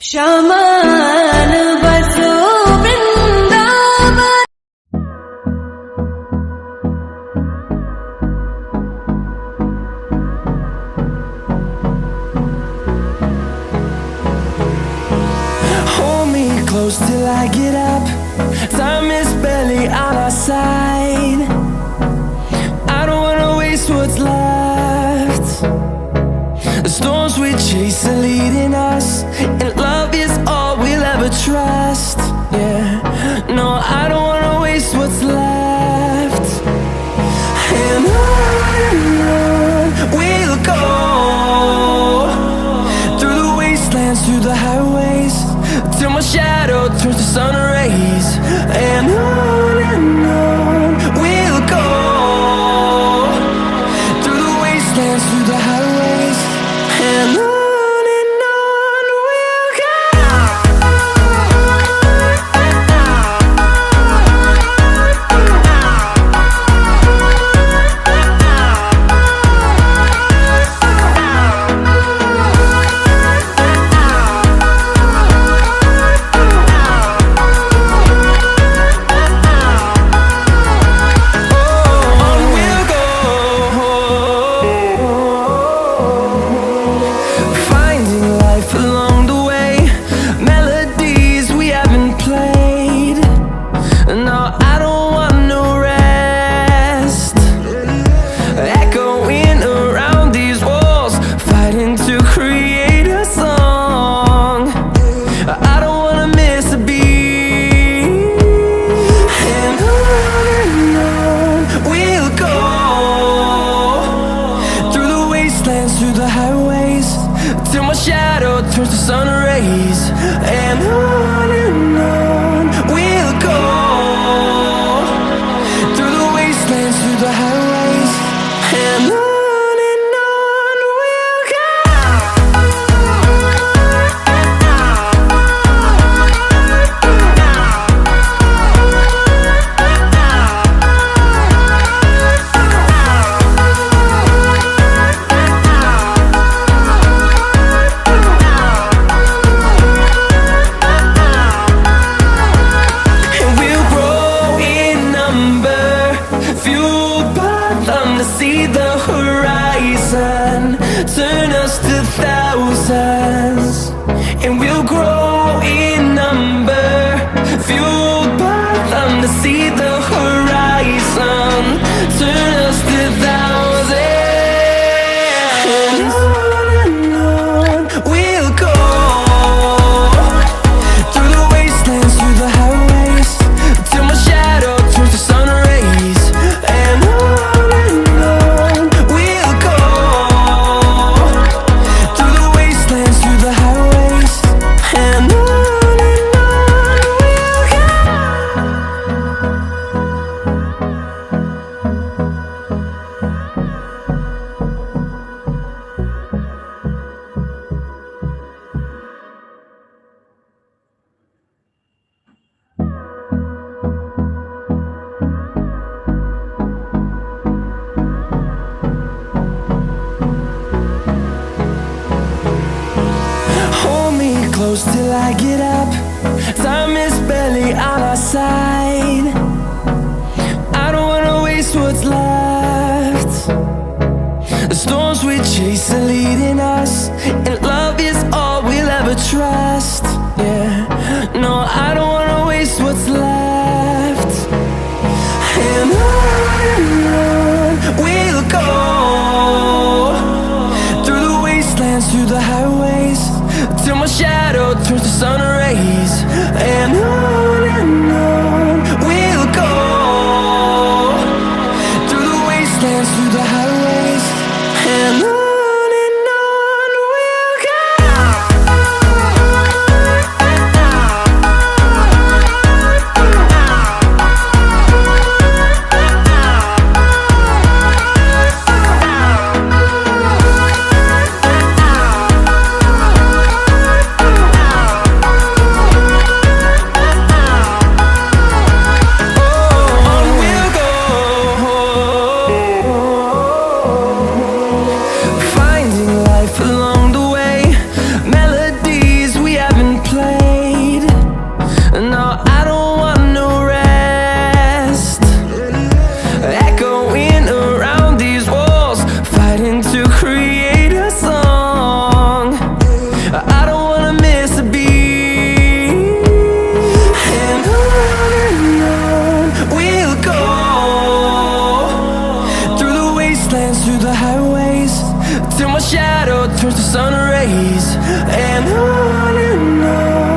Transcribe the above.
शमान बसो Vrindavan. Hold me close till I get up. Time is barely on our side. I don't wanna waste what's left. The storms we chase are leading us, and love is all we'll ever trust. Yeah, no, I don't wanna waste what's left. And on we'll go, through the wastelands, through the highways, till my shadow turns to sun rays. And on we'll go, through the wastelands, through the highways, and on we'll go. Through the highways, till my shadow turns to sun rays. And on we'll go, through the wastelands, through the highways, and on we'll go. See the horizon, turn us to thousands, and we'll grow in number, fueled by them. To see the horizon, turn us to thousands, and on we'll go, through the wastelands, through the highways, till my shadow turns to sun rays. And close till I get up. Time is barely on our side. I don't wanna waste what's left. The storms we chase are leading us, and love is all we'll ever trust. Yeah, no, I don't wanna waste what's left. And on we'll go, through the wastelands, through the highways, till my shadow turns to sun rays. And on we'll go, through the wastelands, through the highways, and on we'll go. wastelands through the highways, till my shadow turns to sun rays. And on